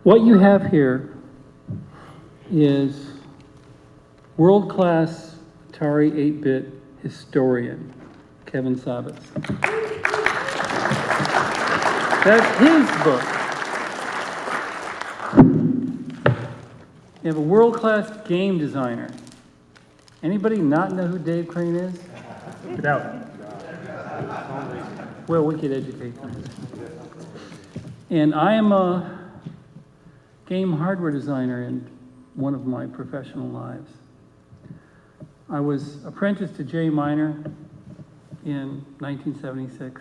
What you have here is world-class Atari 8-bit historian, Kevin Savetz. That's his book. You have a world-class game designer. Anybody not know who Dave Crane is? Get out. Well, we could educate them. And I am a game hardware designer in one of my professional lives. I was apprenticed to Jay Miner in 1976.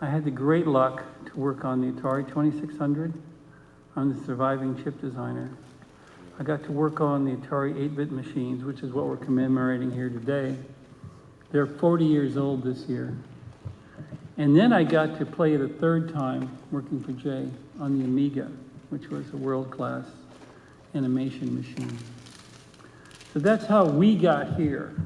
I had the great luck to work on the Atari 2600. I'm the surviving chip designer. I got to work on the Atari 8-bit machines, which is what we're commemorating here today. They're 40 years old this year. And then I got to play it a third time working for Jay on the Amiga, which was a world-class animation machine. So that's how we got here.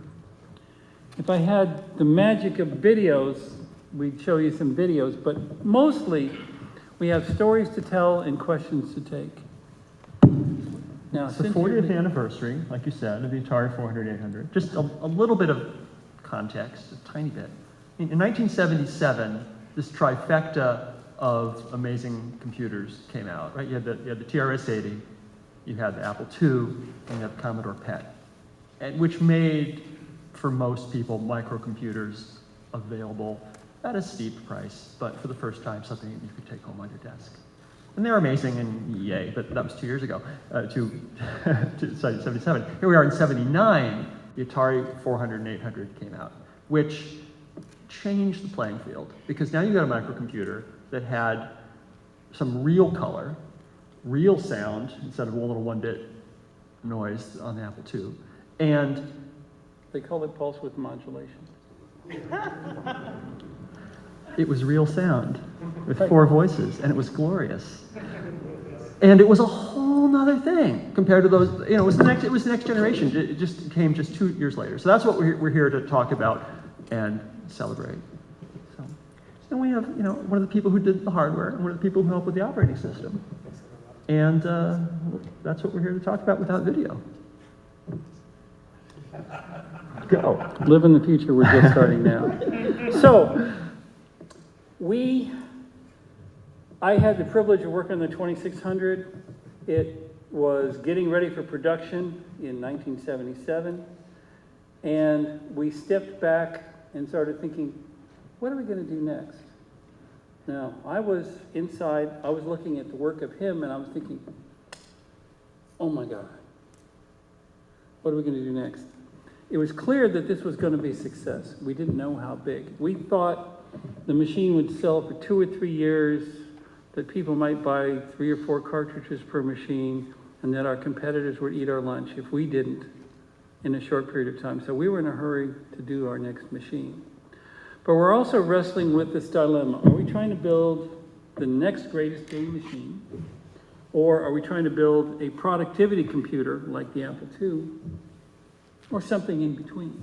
If I had the magic of videos, we'd show you some videos, but mostly we have stories to tell and questions to take. Now, It's the 40th anniversary, like you said, of the Atari 400-800. Just a little bit of context, a tiny bit. In 1977, this trifecta of amazing computers came out, right? You had the TRS-80, you had the Apple II, and you had the Commodore PET, and which made, for most people, microcomputers available at a steep price, but for the first time, something you could take home on your desk. And they're amazing, and yay, but that was 2 years ago, to 77. Here we are in 79, the Atari 400 and 800 came out, which changed the playing field, because now you've got a microcomputer that had some real color, real sound, instead of a little 1-bit noise on the Apple II, and they call it pulse width modulation. it was real sound with 4 voices, and it was glorious. And it was a whole nother thing compared to those, it was the next generation. It just came just 2 years later. So that's what we're here to talk about and celebrate. So then we have, one of the people who did the hardware and one of the people who helped with the operating system. And that's what we're here to talk about without video. Go. Live in the future, we're just starting now. So, I had the privilege of working on the 2600. It was getting ready for production in 1977. And we stepped back and started thinking, what are we going to do next? Now, I was inside, I was looking at the work of him, and I was thinking, oh my God, what are we going to do next? It was clear that this was going to be a success. We didn't know how big. We thought the machine would sell for 2 or 3 years, that people might buy 3 or 4 cartridges per machine, and that our competitors would eat our lunch if we didn't in a short period of time. So we were in a hurry to do our next machine. But we're also wrestling with this dilemma. Are we trying to build the next greatest game machine? Or are we trying to build a productivity computer like the Apple II? Or something in between?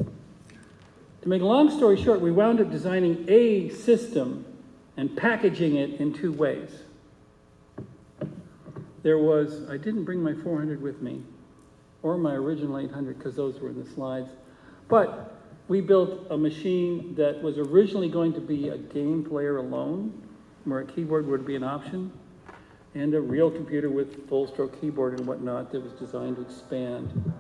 To make a long story short, we wound up designing a system and packaging it in 2 ways. I didn't bring my 400 with me, or my original 800, because those were in the slides. But we built a machine that was originally going to be a game player alone, where a keyboard would be an option, and a real computer with full-stroke keyboard and whatnot that was designed to expand.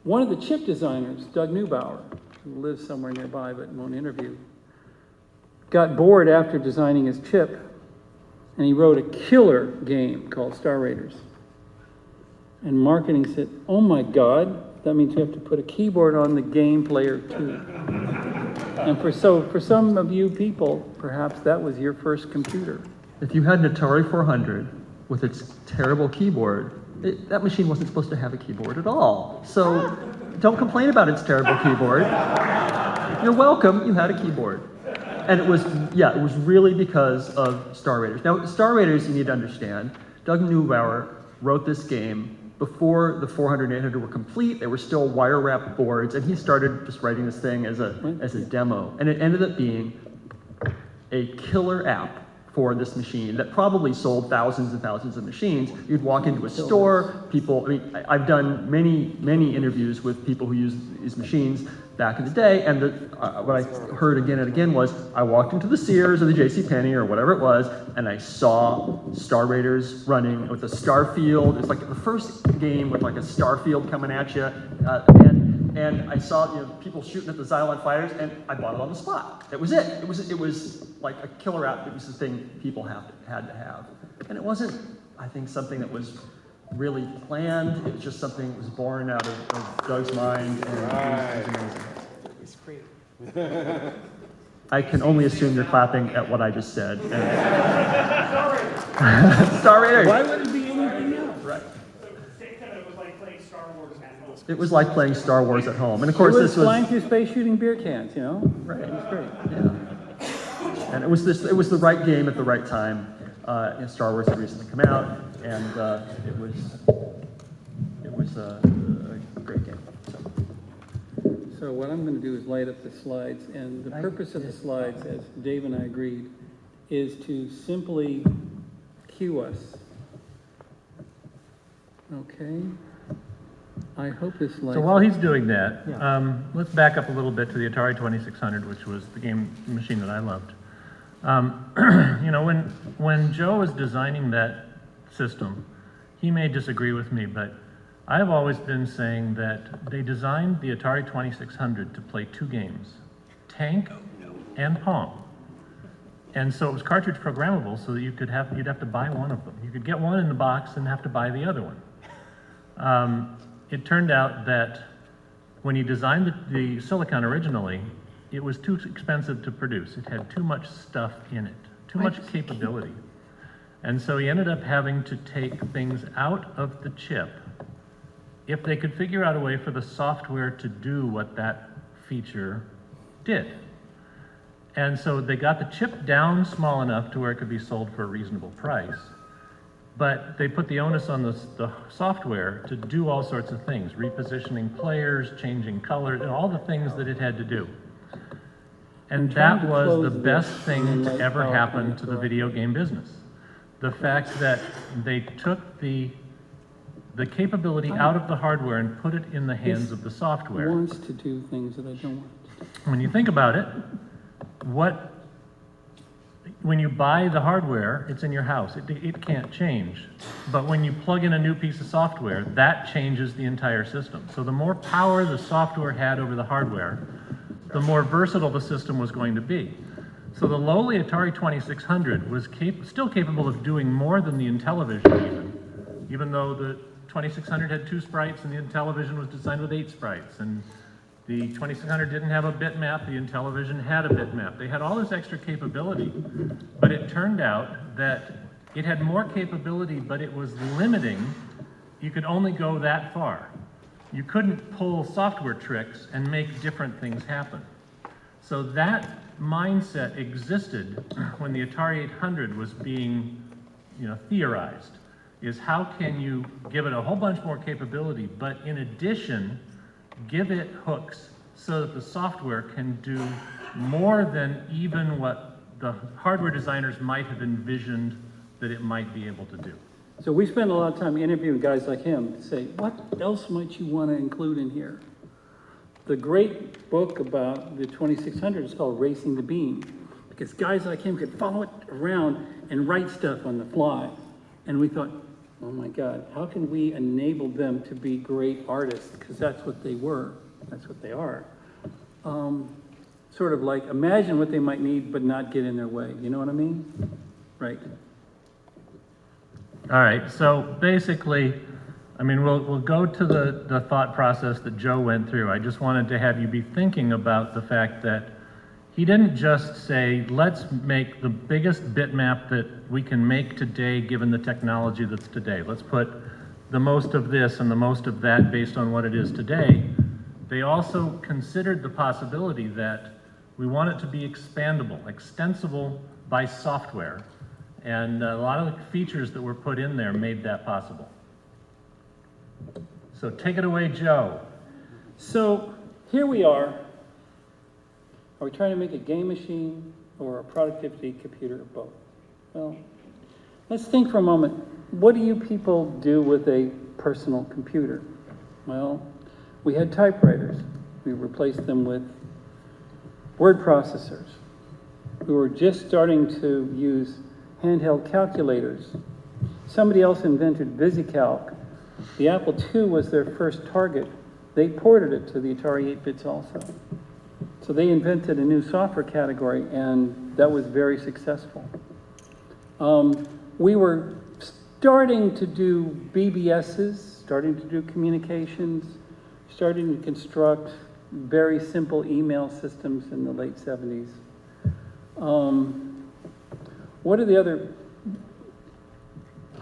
One of the chip designers, Doug Neubauer, who lives somewhere nearby but won't interview, got bored after designing his chip, and he wrote a killer game called Star Raiders. And marketing said, oh my God, that means you have to put a keyboard on the game player too. And for some of you people, perhaps that was your first computer. If you had an Atari 400 with its terrible keyboard, that machine wasn't supposed to have a keyboard at all. So don't complain about its terrible keyboard. You're welcome, you had a keyboard. And it was really because of Star Raiders. Now, Star Raiders, you need to understand, Doug Neubauer wrote this game before the 400 and 800 were complete. They were still wire-wrapped boards, and he started just writing this thing as a demo. And it ended up being a killer app for this machine that probably sold thousands and thousands of machines. You'd walk into a store, people, I mean, I've done many interviews with people who use these machines back in the day, and what I heard again and again was, I walked into the Sears or the JCPenney or whatever it was, and I saw Star Raiders running with a Starfield. It's like the first game with like a Starfield coming at you, and I saw people shooting at the Xylon fighters, and I bought it on the spot. That was it. It was like a killer app. It was the thing people had to have, and it wasn't, I think, something that was really planned. It was just something that was born out of Doug's mind, and it was amazing. It's great. I can only assume you're clapping at what I just said. Star Raiders. Why would it be anything else? Right. It was like playing Star Wars at home. It was like playing Star Wars at home, and of course this was flying through space shooting beer cans, you know? right. It was great. Yeah. And it was the right game at the right time. Star Wars had recently come out, and it was a great game. So what I'm going to do is light up the slides, and the purpose of the slides, as Dave and I agreed, is to simply cue us. Okay. I hope this lights So while up. he's doing that, let's back up a little bit to the Atari 2600, which was the game machine that I loved. You know, when Joe was designing that system, he may disagree with me, but I've always been saying that they designed the Atari 2600 to play two games, Tank and Pong. And so it was cartridge programmable, so that you'd have to buy one of them. You could get one in the box and have to buy the other one. It turned out that when he designed the Silicon originally, it was too expensive to produce. It had too much stuff in it, too much capability. And so he ended up having to take things out of the chip if they could figure out a way for the software to do what that feature did. And so they got the chip down small enough to where it could be sold for a reasonable price. But they put the onus on the software to do all sorts of things, repositioning players, changing colors, and all the things that it had to do. And that was the best thing to ever happen to the video game business. The fact that they took the capability out of the hardware and put it in the hands of the software. It wants to do things that I don't want to do. When you think about it, when you buy the hardware, it's in your house. It can't change. But when you plug in a new piece of software, that changes the entire system. So the more power the software had over the hardware, the more versatile the system was going to be. So the lowly Atari 2600 was still capable of doing more than the Intellivision even though the 2600 had 2 sprites and the Intellivision was designed with 8 sprites. And the 2600 didn't have a bitmap, the Intellivision had a bitmap. They had all this extra capability, but it turned out that it had more capability, but it was limiting. You could only go that far. You couldn't pull software tricks and make different things happen. So that mindset existed when the Atari 800 was being, theorized, is how can you give it a whole bunch more capability, but in addition, give it hooks so that the software can do more than even what the hardware designers might have envisioned that it might be able to do. So we spend a lot of time interviewing guys like him to say, what else might you want to include in here? The great book about the 2600 is called Racing the Beam, because guys like him could follow it around and write stuff on the fly. And we thought, oh my God, how can we enable them to be great artists? Because that's what they were, that's what they are. Sort of like, imagine what they might need, but not get in their way. You know what I mean? Right. All right, so basically, we'll go to the thought process that Joe went through. I just wanted to have you be thinking about the fact that he didn't just say, let's make the biggest bitmap that we can make today given the technology that's today. Let's put the most of this and the most of that based on what it is today. They also considered the possibility that we want it to be expandable, extensible by software. And a lot of the features that were put in there made that possible. So take it away, Joe. So here we are. Are we trying to make a game machine or a productivity computer or both? Well, let's think for a moment. What do you people do with a personal computer? Well, we had typewriters. We replaced them with word processors. We were just starting to use handheld calculators. Somebody else invented VisiCalc. The Apple II was their first target. They ported it to the Atari 8-bits also. So they invented a new software category, and that was very successful. We were starting to do BBSs, starting to do communications, starting to construct very simple email systems in the late 70s. What are the other?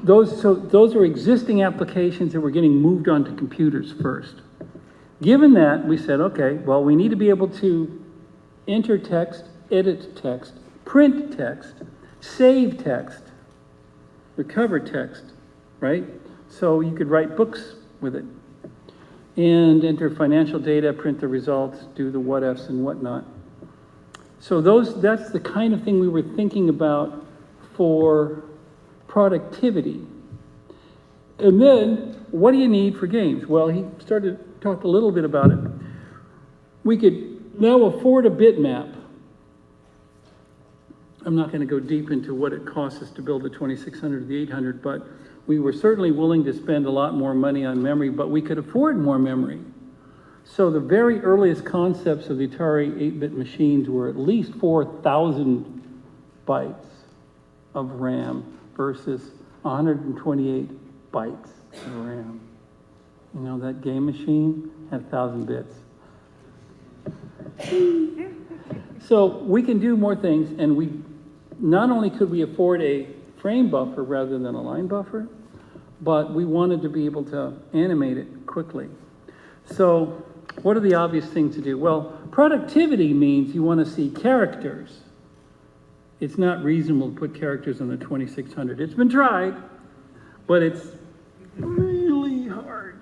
Those are existing applications that were getting moved onto computers first. Given that, we said, okay, well, we need to be able to enter text, edit text, print text, save text, recover text, right? So you could write books with it and enter financial data, print the results, do the what ifs and whatnot. So that's the kind of thing we were thinking about for productivity. And then, what do you need for games? Well, he started to talk a little bit about it. We could now afford a bitmap. I'm not going to go deep into what it costs us to build the 2600 or the 800, but we were certainly willing to spend a lot more money on memory, but we could afford more memory. So the very earliest concepts of the Atari 8-bit machines were at least 4,000 bytes of RAM versus 128 bytes of RAM. You know, that game machine had 1,000 bits. So we can do more things, and we not only could we afford a frame buffer rather than a line buffer, but we wanted to be able to animate it quickly. So what are the obvious things to do? Well, productivity means you want to see characters. It's not reasonable to put characters on the 2600. It's been tried, but it's really hard.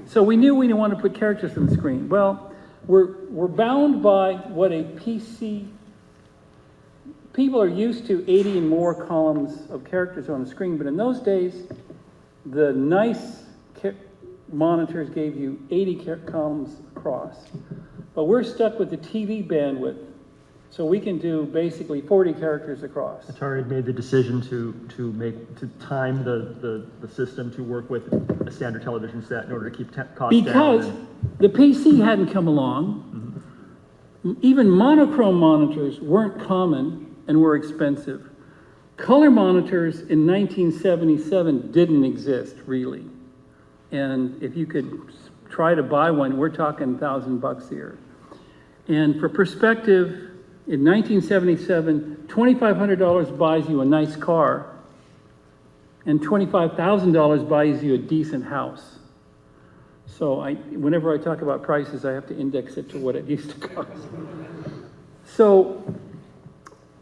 So we knew we didn't want to put characters on the screen. Well, we're bound by what a PC... People are used to 80 and more columns of characters on the screen, but in those days, the nice monitors gave you 80 columns across. But we're stuck with the TV bandwidth, so we can do basically 40 characters across. Atari had made the decision to time the system to work with a standard television set in order to keep costs down. Because the PC hadn't come along, even monochrome monitors weren't common and were expensive. Color monitors in 1977 didn't exist, really. And if you could try to buy one, we're talking $1,000 here. And for perspective, in 1977, $2,500 buys you a nice car, and $25,000 buys you a decent house. So whenever I talk about prices, I have to index it to what it used to cost. So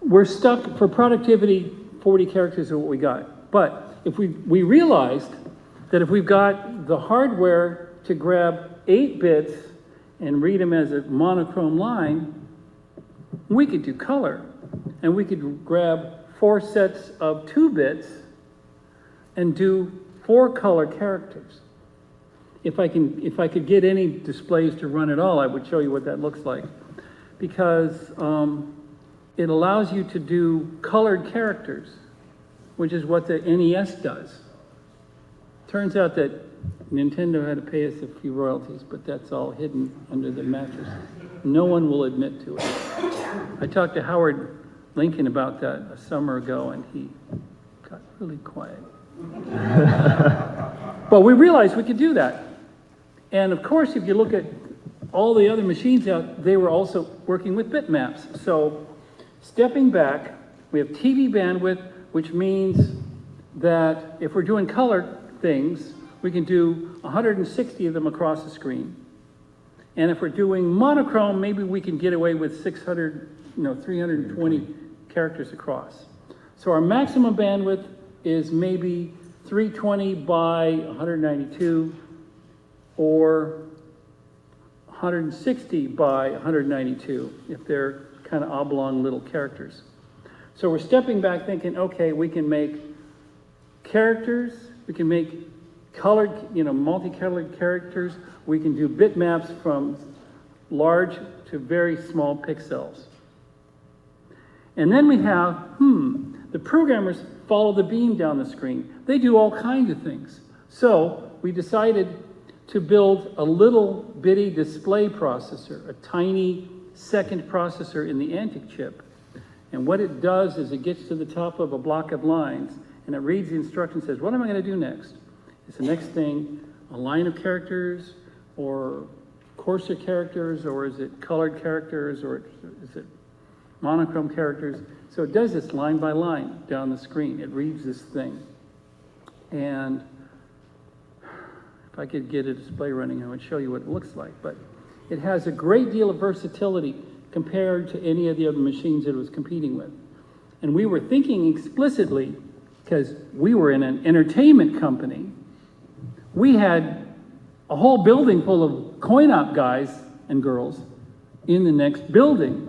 we're stuck for productivity, 40 characters is what we got. But if we realized that if we've got the hardware to grab 8 bits and read them as a monochrome line, we could do color. And we could grab 4 sets of 2 bits and do 4 color characters. If I could get any displays to run at all, I would show you what that looks like. Because it allows you to do colored characters, which is what the NES does. Turns out that Nintendo had to pay us a few royalties, but that's all hidden under the mattress. No one will admit to it. I talked to Howard Lincoln about that a summer ago, and he got really quiet. But we realized we could do that. And of course, if you look at all the other machines out, they were also working with bitmaps. So stepping back, we have TV bandwidth, which means that if we're doing color things, we can do 160 of them across the screen. And if we're doing monochrome, maybe we can get away with 320 characters across. So our maximum bandwidth is maybe 320 by 192 or 160 by 192 if they're kind of oblong little characters. So we're stepping back thinking, okay, we can make characters, we can make colored, multicolored characters, we can do bitmaps from large to very small pixels. And then we have, the programmers follow the beam down the screen. They do all kinds of things. So we decided to build a little bitty display processor, a tiny second processor in the Antic chip. And what it does is it gets to the top of a block of lines and it reads the instruction and says, what am I going to do next? Is the next thing a line of characters or coarser characters, or is it colored characters, or is it monochrome characters? So it does this line by line down the screen. It reads this thing. And if I could get a display running, I would show you what it looks like. But it has a great deal of versatility compared to any of the other machines that it was competing with. And we were thinking explicitly, because we were in an entertainment company, we had a whole building full of coin-op guys and girls in the next building.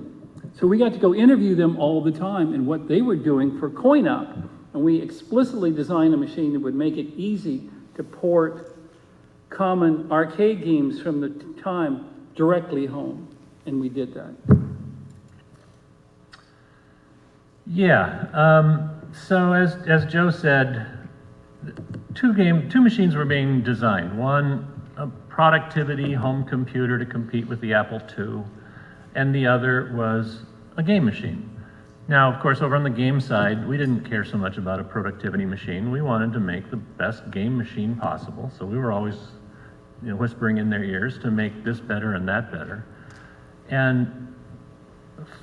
So we got to go interview them all the time and what they were doing for coin-op. And we explicitly designed a machine that would make it easy to port common arcade games from the time directly home. And we did that. Yeah. So as Joe said, two machines were being designed. One, a productivity home computer to compete with the Apple II, and the other was a game machine. Now, of course, over on the game side, we didn't care so much about a productivity machine. We wanted to make the best game machine possible, so we were always whispering in their ears to make this better and that better. And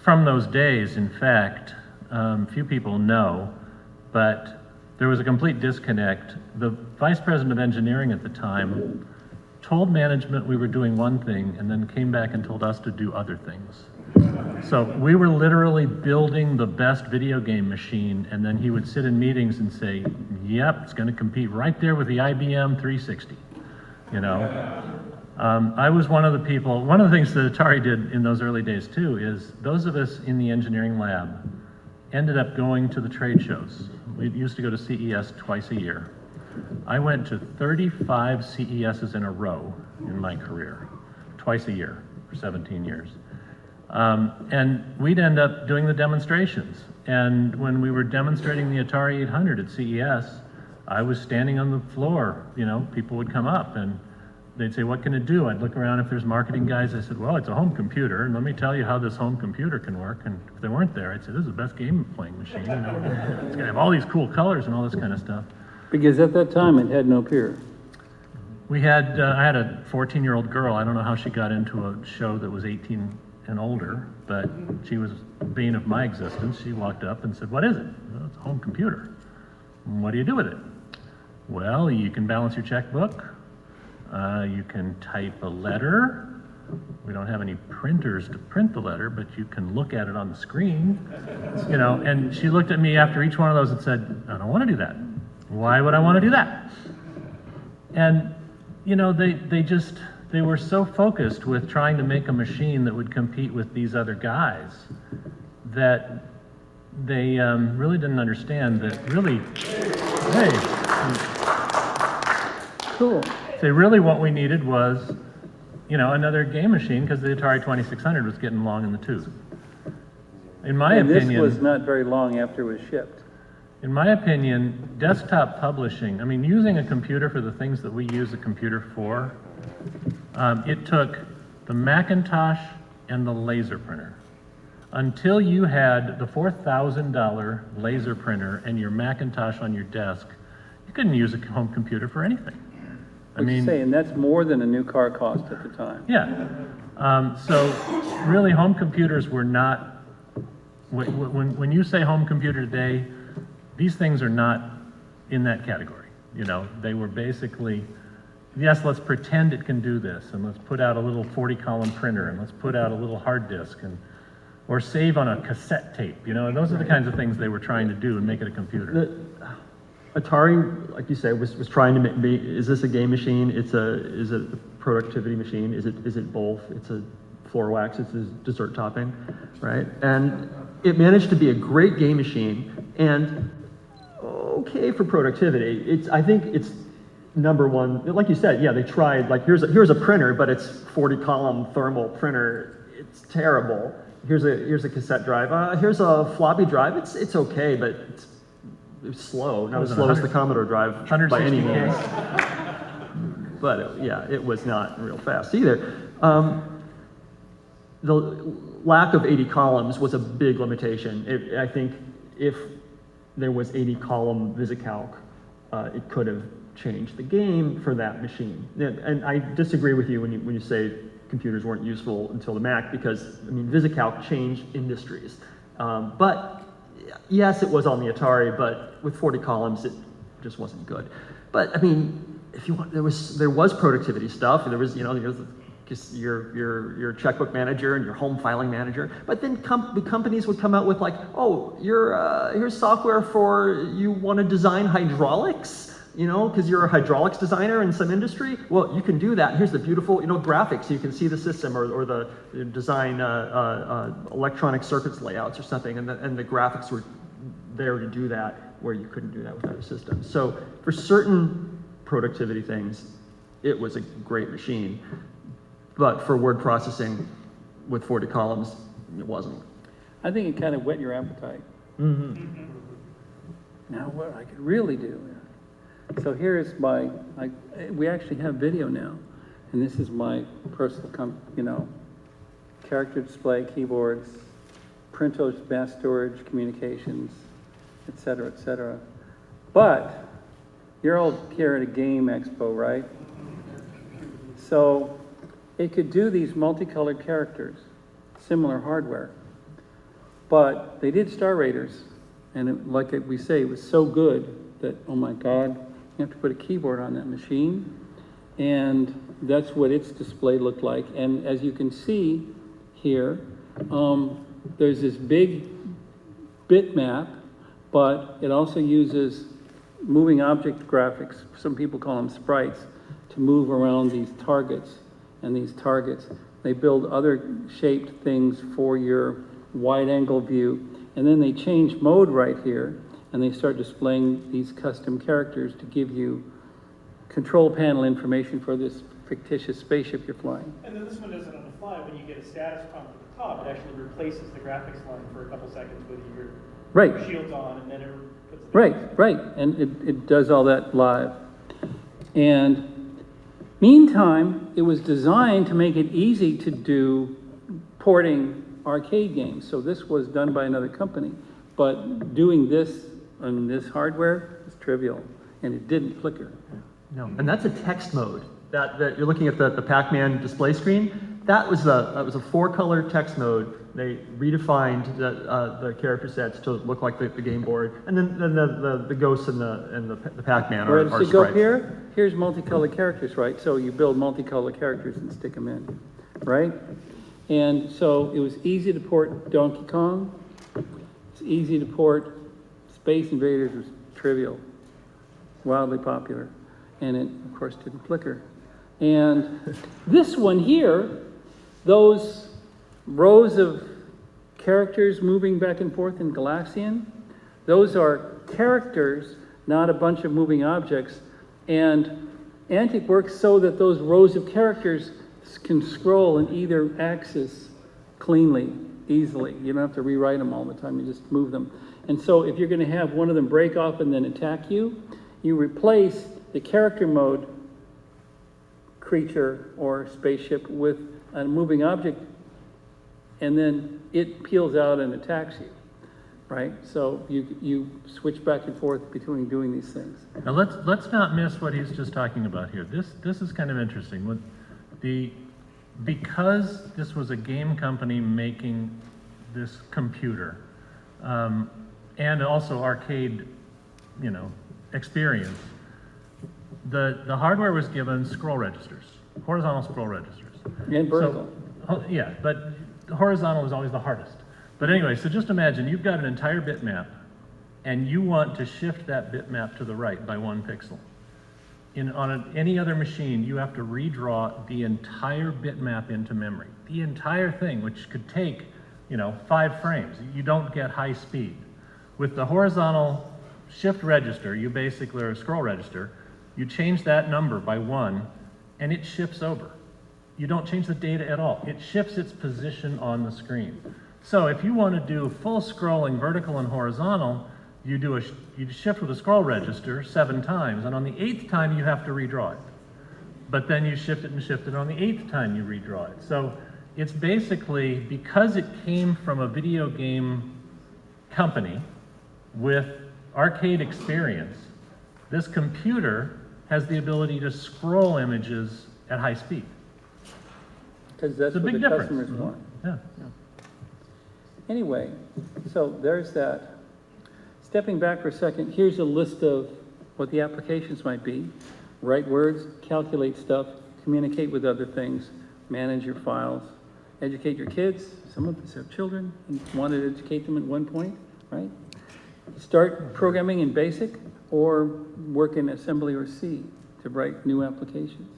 from those days, in fact, few people know, but there was a complete disconnect. The vice president of engineering at the time told management we were doing one thing and then came back and told us to do other things. So we were literally building the best video game machine, and then he would sit in meetings and say, yep, it's going to compete right there with the IBM 360. I was one of the people, one of the things that Atari did in those early days too is those of us in the engineering lab ended up going to the trade shows. We used to go to CES twice a year. I went to 35 CESs in a row in my career, twice a year for 17 years. And we'd end up doing the demonstrations. And when we were demonstrating the Atari 800 at CES, I was standing on the floor, people would come up and they'd say, what can it do? I'd look around if there's marketing guys. I said, well, it's a home computer, and let me tell you how this home computer can work. And if they weren't there, I'd say, this is the best game playing machine. It's going to have all these cool colors and all this kind of stuff. Because at that time, it had no peer. We had, I had a 14-year-old girl. I don't know how she got into a show that was 18 and older, but she was the bane of my existence. She walked up and said, what is it? Well, it's a home computer. What do you do with it? Well, you can balance your checkbook. You can type a letter. We don't have any printers to print the letter, but you can look at it on the screen. And she looked at me after each one of those and said, I don't want to do that. Why would I want to do that? And, they were so focused with trying to make a machine that would compete with these other guys that they really didn't understand that really, Cool. Say really what we needed was, another game machine because the Atari 2600 was getting long in the tooth. In my opinion, this was not very long after it was shipped. In my opinion, desktop publishing, using a computer for the things that we use a computer for, it took the Macintosh and the laser printer. Until you had the $4,000 laser printer and your Macintosh on your desk, you couldn't use a home computer for anything. And that's more than a new car cost at the time. Yeah. So really home computers were not, when you say home computer today, these things are not in that category. They were basically, yes, let's pretend it can do this, and let's put out a little 40-column printer, and let's put out a little hard disk, or save on a cassette tape. Those are the kinds of things they were trying to do and make it a computer. Atari, like you said, was trying to make, is this a game machine? Is it a productivity machine? Is it both? It's a floor wax, it's a dessert topping, right? And it managed to be a great game machine and okay for productivity. I think it's number one, like you said, yeah, they tried, like here's a printer, but it's 40-column thermal printer. It's terrible. Here's a cassette drive. Here's a floppy drive. It's okay, but it's slow. Not as slow as the Commodore drive by any means. But yeah, it was not real fast either. The lack of 80 columns was a big limitation. I think if there was 80-column VisiCalc, it could have changed the game for that machine. And I disagree with you when you say computers weren't useful until the Mac, because I mean VisiCalc changed industries. But yes, it was on the Atari, but with 40 columns, it just wasn't good. But I mean, if you want, there was productivity stuff. There was your checkbook manager and your home filing manager. But then the companies would come out with like, oh, here's software for you want to design hydraulics. Because you're a hydraulics designer in some industry, well, you can do that. Here's the beautiful, graphics. So you can see the system or the design electronic circuits layouts or something, and the graphics were there to do that, where you couldn't do that with other systems. So for certain productivity things, it was a great machine. But for word processing with 40 columns, it wasn't. I think it kind of whet your appetite. Mm-hmm. Now what I could really do. So here is we actually have video now, and this is my personal, character display, keyboards, printers, mass storage, communications, et cetera, But you're all here at a game expo, right? So it could do these multicolored characters, similar hardware, but they did Star Raiders, and like we say, it was so good that, oh my God, you have to put a keyboard on that machine, and that's what its display looked like. And as you can see here, there's this big bitmap, but it also uses moving object graphics, some people call them sprites, to move around these targets. And these targets, they build other shaped things for your wide angle view, and then they change mode right here, and they start displaying these custom characters to give you control panel information for this fictitious spaceship you're flying. And then this one doesn't on the fly. When you get a status prompt at the top, it actually replaces the graphics line for a couple seconds with your shields on, and then it puts it Right, and it does all that live. And meantime, it was designed to make it easy to do porting arcade games. So this was done by another company, but doing this on this hardware is trivial, and it didn't flicker. No, and that's a text mode. That you're looking at the Pac-Man display screen. That was a 4-color text mode. They redefined the character sets to look like the game board, and then the ghosts and the Pac-Man are Where does it go sprites. here? Here's multicolored characters, right? So you build multicolored characters and stick them in, right? And so it was easy to port Donkey Kong. It's easy to port Space Invaders. Was trivial, wildly popular, and it of course didn't flicker. And this one here, those rows of characters moving back and forth in Galaxian, those are characters, not a bunch of moving objects. And Antic works so that those rows of characters can scroll in either axis cleanly, easily. You don't have to rewrite them all the time, you just move them. And so if you're going to have one of them break off and then attack you, you replace the character mode creature or spaceship with a moving object, and then it peels out and attacks you, right? So you switch back and forth between doing these things. Now let's not miss what he's just talking about here. This is kind of interesting. Because this was a game company making this computer, and also arcade, experience, the hardware was given scroll registers, horizontal scroll registers. And vertical. So, yeah, but horizontal is always the hardest. But anyway, so just imagine you've got an entire bitmap, and you want to shift that bitmap to the right by 1 pixel. On any other machine, you have to redraw the entire bitmap into memory. The entire thing, which could take 5 frames. You don't get high speed. With the horizontal shift register, you basically, or scroll register, you change that number by 1 and it shifts over. You don't change the data at all. It shifts its position on the screen. So if you want to do full scrolling vertical and horizontal, you shift with a scroll register 7 times, and on the 8th time you have to redraw it. But then you shift it and shift it, on the 8th time you redraw it. So it's basically, because it came from a video game company with arcade experience, this computer has the ability to scroll images at high speed. Because that's It's a what big the difference. customers want. Yeah. Anyway, so there's that. Stepping back for a second, here's a list of what the applications might be. Write words, calculate stuff, communicate with other things, manage your files, educate your kids. Some of us have children and wanted to educate them at one point, right? Start programming in BASIC or work in assembly or C to write new applications.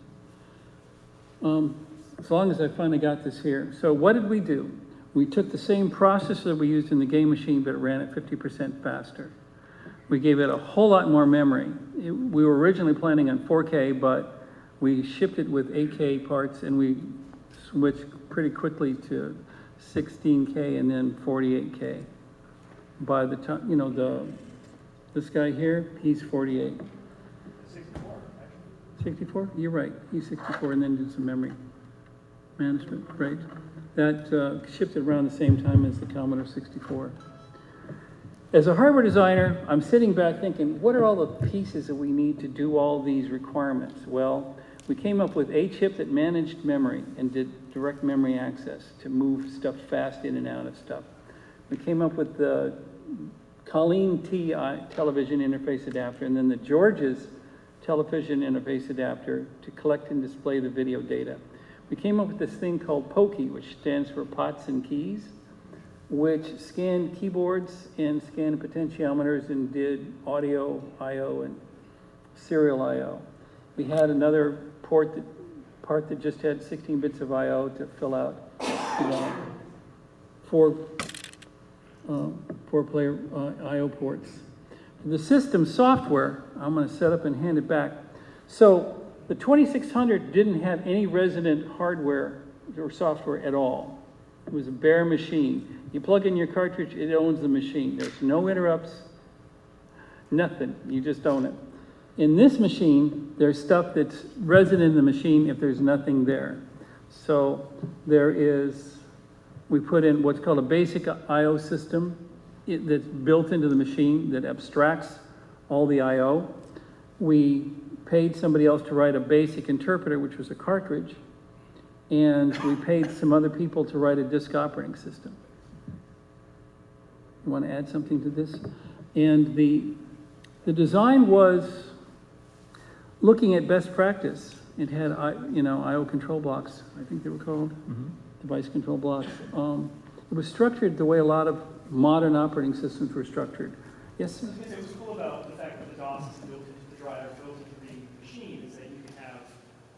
As long as I finally got this here. So what did we do? We took the same processor that we used in the game machine, but it ran at 50% faster. We gave it a whole lot more memory. We were originally planning on 4K, but we shipped it with 8K parts, and we switched pretty quickly to 16K and then 48K. By the time, this guy here, he's 48. 64, actually. 64? You're right, he's 64, and then did some memory management, right? That shipped it around the same time as the Commodore 64. As a hardware designer, I'm sitting back thinking, what are all the pieces that we need to do all these requirements? Well, we came up with a chip that managed memory and did direct memory access to move stuff fast in and out of stuff. We came up with the Colleen T television interface adapter, and then the George's television interface adapter to collect and display the video data. We came up with this thing called POKEY, which stands for Pots and Keys, which scanned keyboards and scanned potentiometers and did audio I/O and serial I/O. We had another part that just had 16 bits of I/O to fill out four-player I/O ports. The system software, I'm going to set up and hand it back. So the 2600 didn't have any resident hardware or software at all. It was a bare machine. You plug in your cartridge, it owns the machine. There's no interrupts, nothing. You just own it. In this machine, there's stuff that's resident in the machine if there's nothing there. So we put in what's called a basic I/O system that's built into the machine that abstracts all the I/O. We paid somebody else to write a basic interpreter, which was a cartridge, and we paid some other people to write a disk operating system. You want to add something to this? And the design was looking at best practice. It had I/O control blocks, I think they were called, device control blocks. It was structured the way a lot of modern operating systems were structured. Yes? It was cool about the fact that the DOS is built into the drive, built into the machine, is that you can have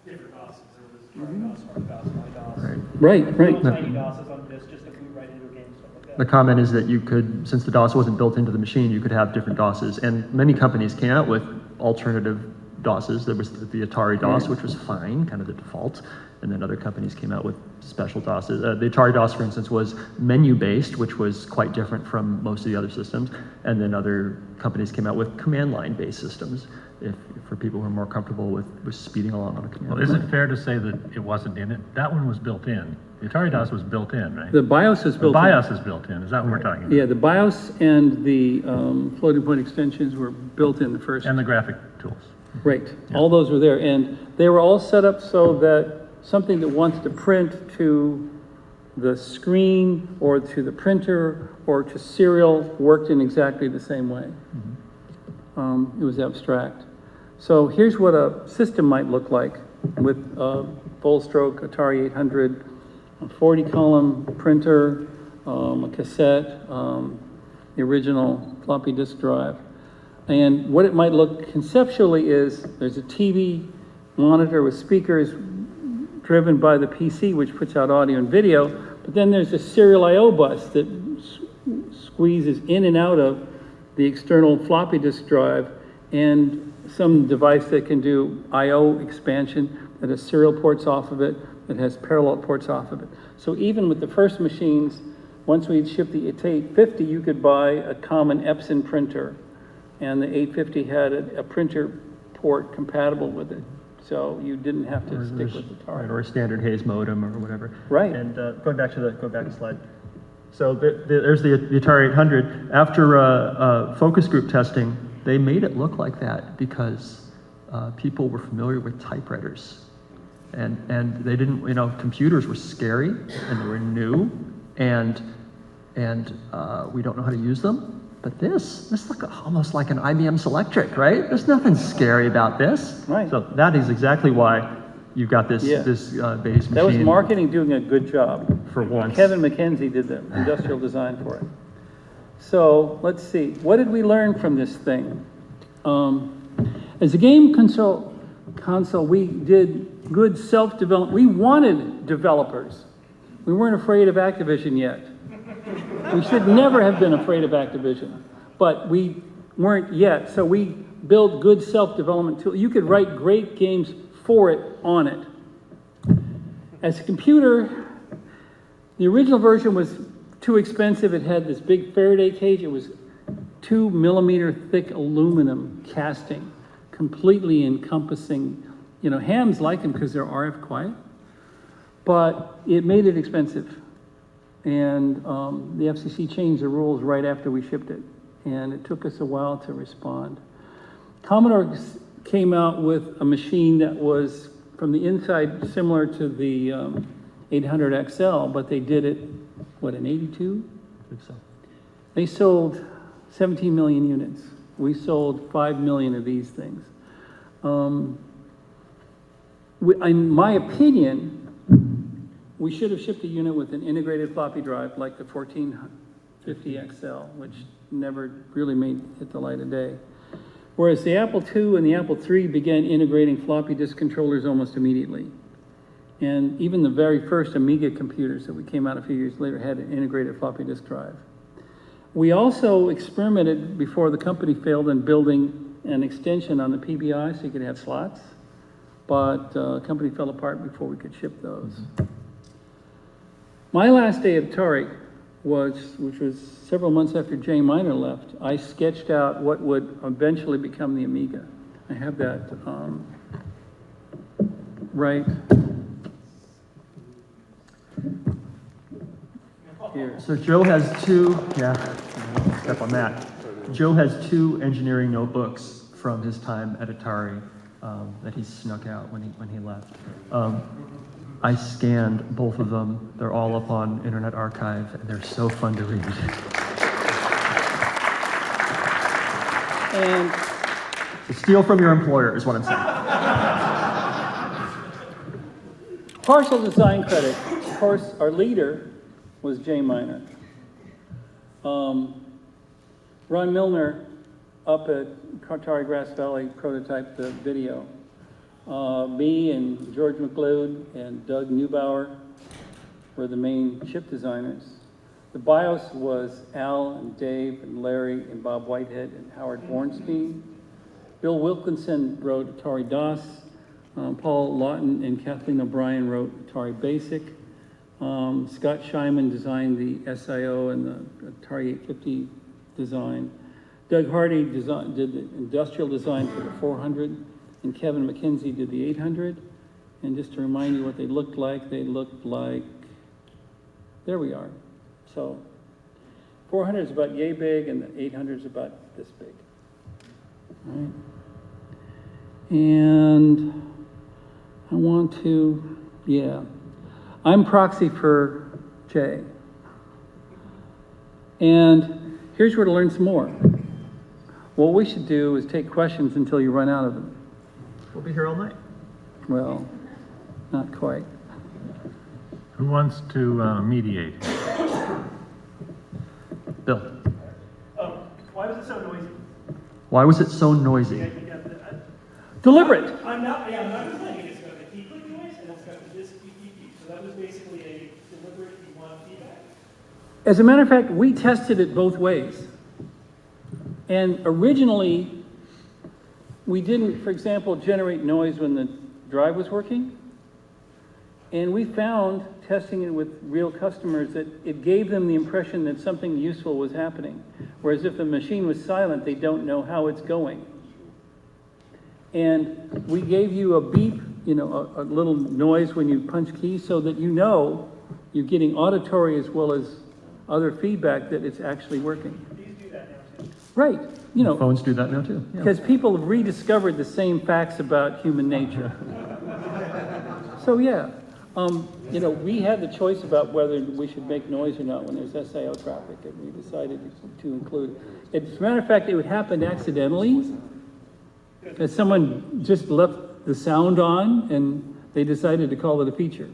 different DOSes. There was dry DOS, hard DOS, my DOS. Right. Little tiny DOSes on disk just to boot right into a game, stuff like that. The comment is that you could, since the DOS wasn't built into the machine, you could have different DOSes. And many companies came out with alternative DOSes. There was the Atari DOS, which was fine, kind of the default. And then other companies came out with special DOSes. The Atari DOS, for instance, was menu-based, which was quite different from most of the other systems. And then other companies came out with command line-based systems, for people who are more comfortable with speeding along on a command Well, line. is it fair to say that it wasn't in it? That one was built in. The Atari DOS was built in, right? The BIOS is The built in. BIOS is built in. Is that what we're talking about? Yeah, the BIOS and the floating point extensions were built in the first. And the graphic tools. Right, all those were there, and they were all set up so that something that wants to print to the screen or to the printer or to serial worked in exactly the same way. It was abstract. So here's what a system might look like with a full stroke Atari 800, a 40-column printer, a cassette, the original floppy disk drive. And what it might look conceptually is there's a TV monitor with speakers driven by the PC, which puts out audio and video, But then there's a serial I/O bus that squeezes in and out of the external floppy disk drive, and some device that can do I/O expansion that has serial ports off of it, that has parallel ports off of it. So even with the first machines, once we'd shipped the 850, you could buy a common Epson printer, and the 850 had a printer port compatible with it. So you didn't have to stick with the Right, or a standard Hayes modem or whatever. Right. And going back a slide. So there's the Atari 800. After focus group testing, they made it look like that because people were familiar with typewriters. And they didn't, computers were scary and they were new and we don't know how to use them. But this look almost like an IBM Selectric, right? There's nothing scary about this. Right. So that is exactly why you've got this base machine. That was marketing doing a good job. For once. Kevin McKenzie did the industrial design for it. So let's see, what did we learn from this thing? As a game console, we did good self-development. We wanted developers. We weren't afraid of Activision yet. We should never have been afraid of Activision, but we weren't yet. So we built good self-development tools. You could write great games for it, on it. As a computer, the original version was too expensive. It had this big Faraday cage. It was 2 millimeter thick aluminum casting, completely encompassing. Hams like them because they're RF quiet, but it made it expensive. And the FCC changed the rules right after we shipped it, and it took us a while to respond. Commodore came out with a machine that was, from the inside, similar to the 800XL, but they did it, in 82? I think so. They sold 17 million units. We sold 5 million of these things. In my opinion, we should have shipped a unit with an integrated floppy drive like the 1450XL, which never really hit the light of day. Whereas the Apple II and the Apple III began integrating floppy disk controllers almost immediately. And even the very first Amiga computers that we came out a few years later had an integrated floppy disk drive. We also experimented before the company failed in building an extension on the PBI so you could have slots, but the company fell apart before we could ship those. My last day at Atari which was several months after Jay Miner left. I sketched out what would eventually become the Amiga. I have that right here. So Joe has two, step on that. Joe has two engineering notebooks from his time at Atari that he snuck out when he left. I scanned both of them. They're all up on Internet Archive, and they're so fun to read. And So steal from your employer is what I'm saying. partial design credit. Of course, our leader was Jay Miner. Ron Milner up at Atari Grass Valley prototyped the video. Me and George McLeod and Doug Neubauer were the main chip designers. The BIOS was Al and Dave and Larry and Bob Whitehead and Howard Bornstein. Bill Wilkinson wrote Atari DOS. Paul Lawton and Kathleen O'Brien wrote Atari Basic. Scott Scheinman designed the SIO and the Atari 850 design. Doug Hardy did the industrial design for the 400, and Kevin McKenzie did the 800. And just to remind you what they looked like, there we are. So 400 is about yay big, and the 800 is about this big. All right. And I want to, I'm proxy for Jay. And here's where to learn some more. What we should do is take questions until you run out of them. We'll be here all night. Well, not quite. Who wants to mediate? Bill, Why was it so noisy? why was it so noisy? Deliberate. I'm not complaining. It's got the key click noise and it's got this beep beep beep. So that was basically a deliberate, you want As a matter of fact, we tested it both ways. And originally, we didn't, for example, generate noise when the drive was working. And we found, testing it with real customers, that it gave them the impression that something useful was happening. Whereas if the machine was silent, they don't know how it's going. And we gave you a beep, you know, a little noise when you punch keys so that you know you're getting auditory as well as other feedback that it's actually working. These do that now too. Right, you know, Phones do that now too. Yeah. because people have rediscovered the same facts about human nature. So yeah, you know, we had the choice about whether we should make noise or not when there's SIO traffic, and we decided to include it. As a matter of fact, it would happen accidentally, as someone just left the sound on and they decided to call it a feature.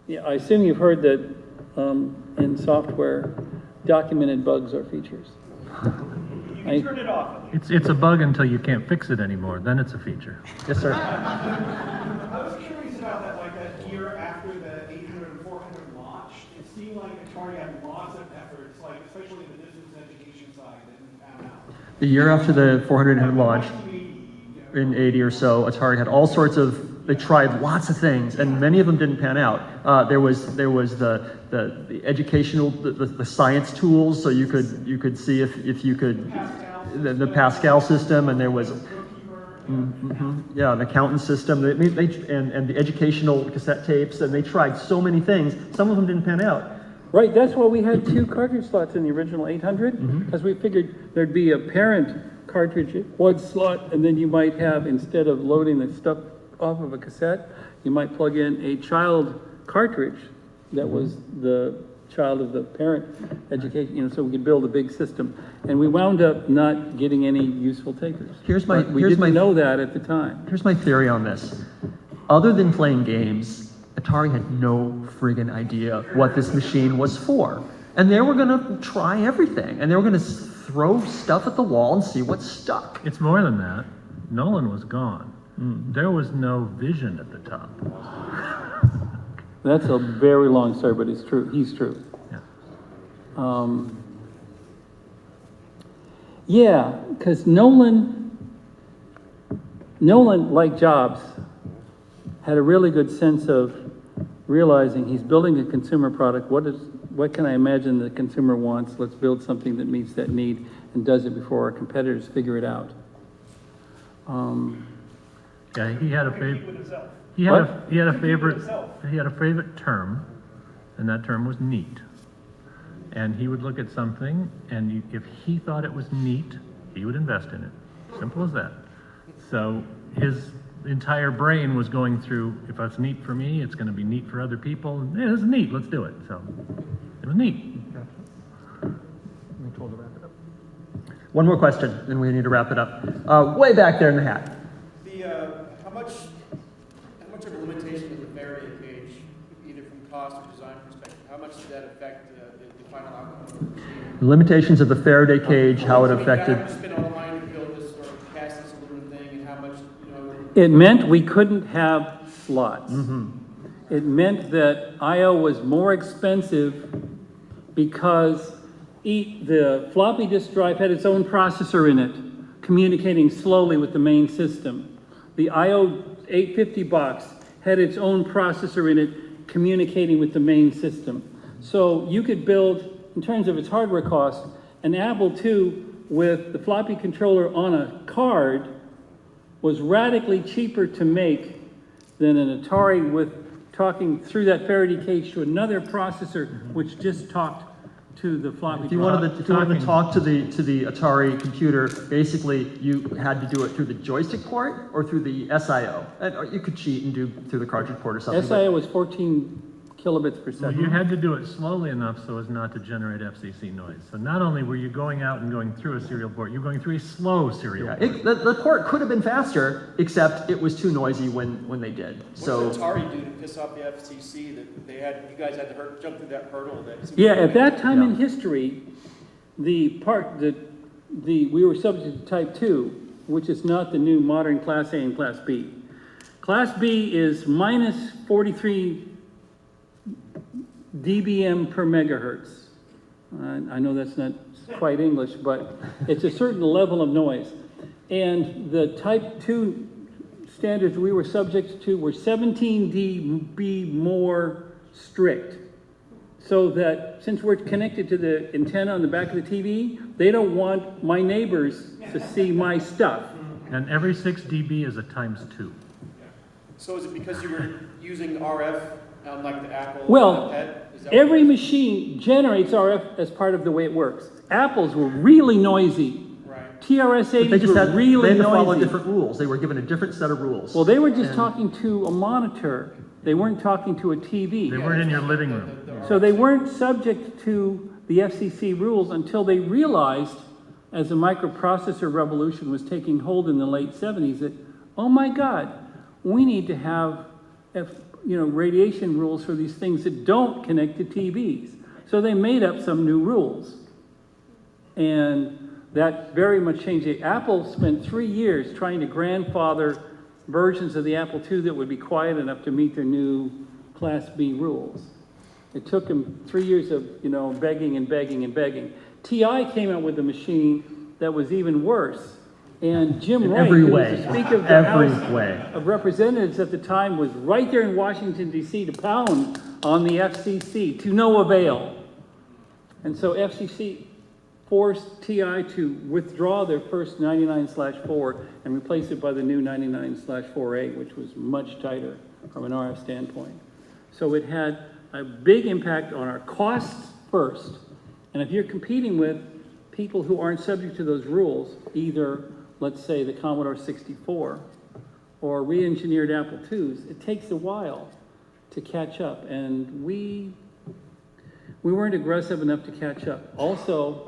Yeah, I assume you've heard that in software, documented bugs are features. You can turn it off. It's a bug until you can't fix it anymore, then it's a feature. Yes, sir. I was curious about that, like that year after the 800 and 400 launched. It seemed like Atari had lots of efforts, like especially the distance education side, that found out. The year after the 400 had launched, in 80 or so, Atari had all sorts of, they tried lots of things, and many of them didn't pan out. There was the educational, the science tools, so you could see if you could, the Pascal system, and there was, yeah, an accountant system, and the educational cassette tapes, and they tried so many things. Some of them didn't pan out. Right, that's why we had 2 cartridge slots in the original 800, because we figured there'd be a parent cartridge, 1 slot, and then you might have, instead of loading the stuff off of a cassette, you might plug in a child cartridge that was the child of the parent education, you know, so we could build a big system. And we wound up not getting any useful takers. But we didn't know that at the time. Here's my theory on this. Other than playing games, Atari had no friggin' idea what this machine was for. And they were gonna try everything, and they were gonna throw stuff at the wall and see what stuck. It's more than that. Nolan was gone. There was no vision at the top. That's a very long story, but it's true. He's true. Yeah. Yeah, because Nolan, like Jobs, had a really good sense of realizing he's building a consumer product. What can I imagine the consumer wants? Let's build something that meets that need and does it before our competitors figure it out. Yeah, he had a favorite. With himself. He had a favorite. himself. He had a favorite term, and that term was neat. And he would look at something, and if he thought it was neat, he would invest in it. Simple as that. So his entire brain was going through, if it's neat for me, it's going to be neat for other people. And, yeah, this is neat, let's do it. So it was neat. One more question, and we need to wrap it up. Way back there in the hat. How much of a limitation is the Faraday cage, either from cost or design perspective? How much did that affect the final outcome of the machine? The limitations of the Faraday cage, how it affected. You have to spend all the money to build this sort of cast this aluminum thing, and how much, you know. It meant we couldn't have slots. It meant that I/O was more expensive because the floppy disk drive had its own processor in it, communicating slowly with the main system. The I/O 850 box had its own processor in it, communicating with the main system. So you could build, in terms of its hardware cost, an Apple II with the floppy controller on a card was radically cheaper to make than an Atari with talking through that Faraday cage to another processor, which just talked to the floppy. If you wanted to talk to the Atari computer, basically you had to do it through the joystick port or through the SIO. Or you could cheat and do through the cartridge port or something. SIO was 14 kilobits per Well, second. you had to do it slowly enough so as not to generate FCC noise. So not only were you going out and going through a serial port, you were going through a slow serial port. The port could have been faster, except it was too noisy when they did. So What did Atari do to piss off the FCC that they had? You guys had to jump through that hurdle. Yeah, at that time in history, we were subject to Type 2, which is not the new modern Class A and Class B. Class B is minus 43 dBm per megahertz. I know that's not quite English, but it's a certain level of noise. And the type 2 standards we were subject to were 17 dB more strict. So that since we're connected to the antenna on the back of the TV, they don't want my neighbors to see my stuff. And every 6 dB is a ×2. So is it because you were using RF on like the Apple Well, iPad? Is that every what it is? machine generates RF as part of the way it works. Apples were really noisy. Right. TRS-80s They just were had, really they had to follow noisy. different rules. They were given a different set of rules. Well, they were just And- talking to a monitor. They weren't talking to a TV. They weren't in your living room. So they weren't subject to the FCC rules until they realized, as the microprocessor revolution was taking hold in the late 70s, that, oh my God, we need to have radiation rules for these things that don't connect to TVs. So they made up some new rules. And that very much changed it. Apple spent 3 years trying to grandfather versions of the Apple II that would be quiet enough to meet their new Class B rules. It took them 3 years of, begging and begging and begging. TI came out with a machine that was even worse. And Jim In Wright, every who was way. the Speaker of the Every House way. of Representatives at the time, was right there in Washington, D.C. to pound on the FCC to no avail. And so FCC forced TI to withdraw their first 99/4 and replace it by the new 99/4A, which was much tighter from an RF standpoint. So it had a big impact on our costs first. And if you're competing with people who aren't subject to those rules, either, let's say, the Commodore 64 or re-engineered Apple IIs, it takes a while to catch up. And we weren't aggressive enough to catch up. Also,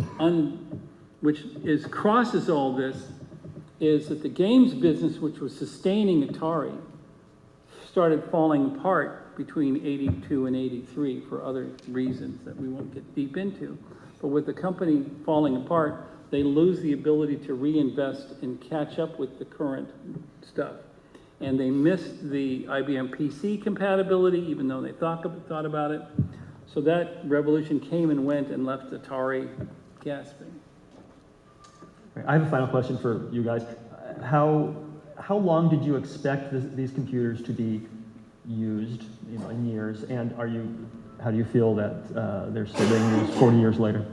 which crosses all this, is that the games business, which was sustaining Atari, started falling apart between 82 and 83 for other reasons that we won't get deep into. But with the company falling apart, they lose the ability to reinvest and catch up with the current stuff. And they missed the IBM PC compatibility, even though they thought about it. So that revolution came and went and left Atari gasping. I have a final question for you guys. How long did you expect these computers to be used, in years? And how do you feel that they're still being used 40 years later?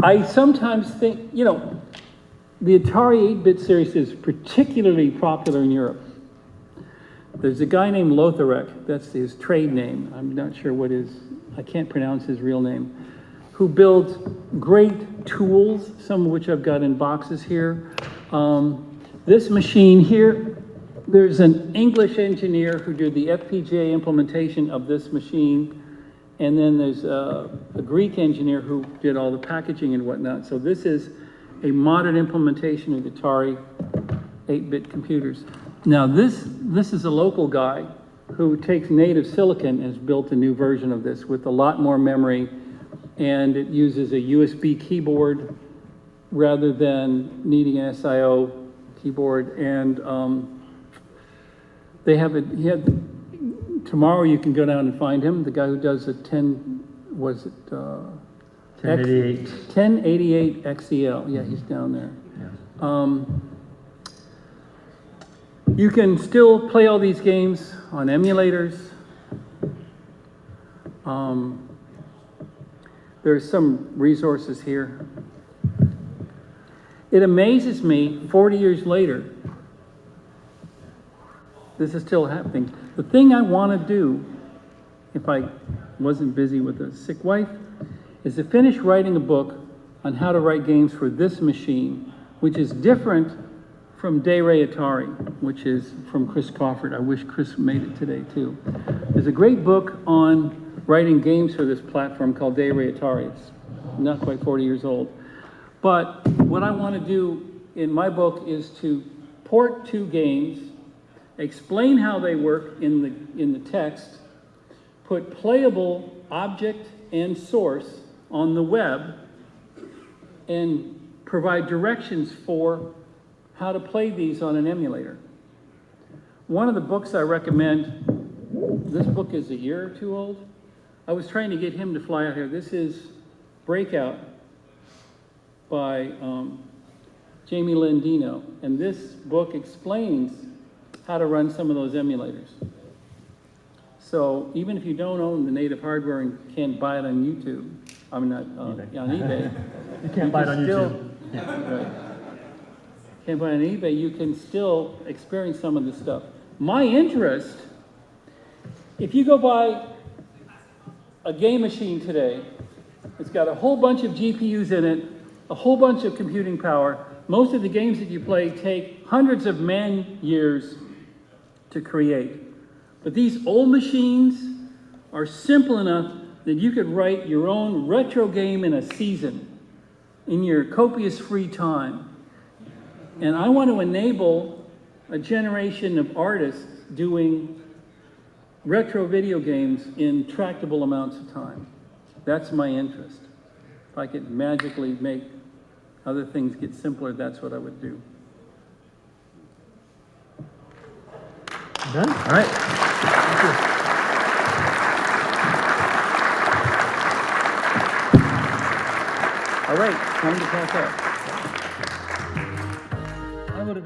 I sometimes think, the Atari 8-bit series is particularly popular in Europe. There's a guy named Lotharek, that's his trade name, I'm not sure I can't pronounce his real name, who builds great tools, some of which I've got in boxes here. This machine here, there's an English engineer who did the FPGA implementation of this machine, and then there's a Greek engineer who did all the packaging and whatnot. So this is a modern implementation of Atari 8-bit computers. Now this is a local guy who takes native silicon and has built a new version of this with a lot more memory, and it uses a USB keyboard rather than needing an SIO keyboard. And tomorrow you can go down and find him, the guy who does a 1088 XEL. Yeah, he's down there. Yeah. You can still play all these games on emulators. There's some resources here. It amazes me, 40 years later, this is still happening. The thing I want to do, if I wasn't busy with a sick wife, is to finish writing a book on how to write games for this machine, which is different from Day Ray Atari, which is from Chris Crawford. I wish Chris made it today too. There's a great book on writing games for this platform called Day Ray Atari. It's not quite 40 years old. But what I want to do in my book is to port 2 games, explain how they work in the text, put playable object and source on the web, and provide directions for how to play these on an emulator. one of the books I recommend, this book is a year or two old. I was trying to get him to fly out here. This is Breakout by Jamie Lendino. And this book explains how to run some of those emulators. So even if you don't own the native hardware and can't buy it on YouTube, I mean, not on eBay. You can't buy it on still, YouTube. Right. Can't buy it on eBay, you can still experience some of this stuff. My interest, if you go buy a game machine today, it's got a whole bunch of GPUs in it, a whole bunch of computing power. Most of the games that you play take hundreds of man years to create. But these old machines are simple enough that you could write your own retro game in a season in your copious free time. And I want to enable a generation of artists doing retro video games in tractable amounts of time. That's my interest. If I could magically make other things get simpler, that's what I would do. Done? All right. Thank you. All right, time to pack up. I would have